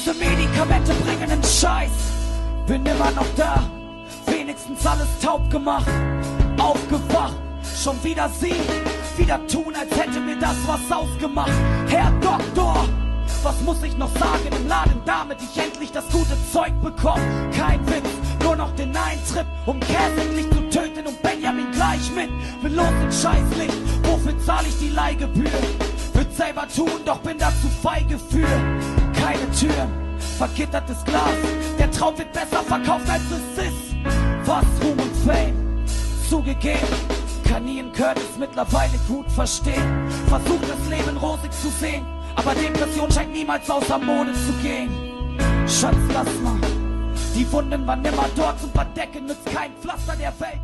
Diese Medikamente bringen einen Scheiß. Bin immer noch da, wenigstens alles taub gemacht. Aufgewacht, schon wieder sie, wieder tun, als hätte mir das was ausgemacht. Herr Doktor, was muss ich noch sagen im Laden, damit ich endlich das gute Zeug bekomme? Kein Witz, nur noch den Eintritt, um käsig zu töten und Benjamin gleich mit. Will los ins Scheißlicht, wofür zahl ich die Leihgebühr? Würd selber tun, doch bin dazu feige für. Keine Türen, vergittertes Glas, der Traum wird besser verkauft als es ist. Was Ruhm und Fame, zugegeben, kann Ian Curtis mittlerweile gut verstehen. Versucht das Leben rosig zu sehen, aber Depression scheint niemals außer Mode zu gehen. Schatz, lass mal, die Wunden waren immer dort, zum Verdecken nützt kein Pflaster der Welt.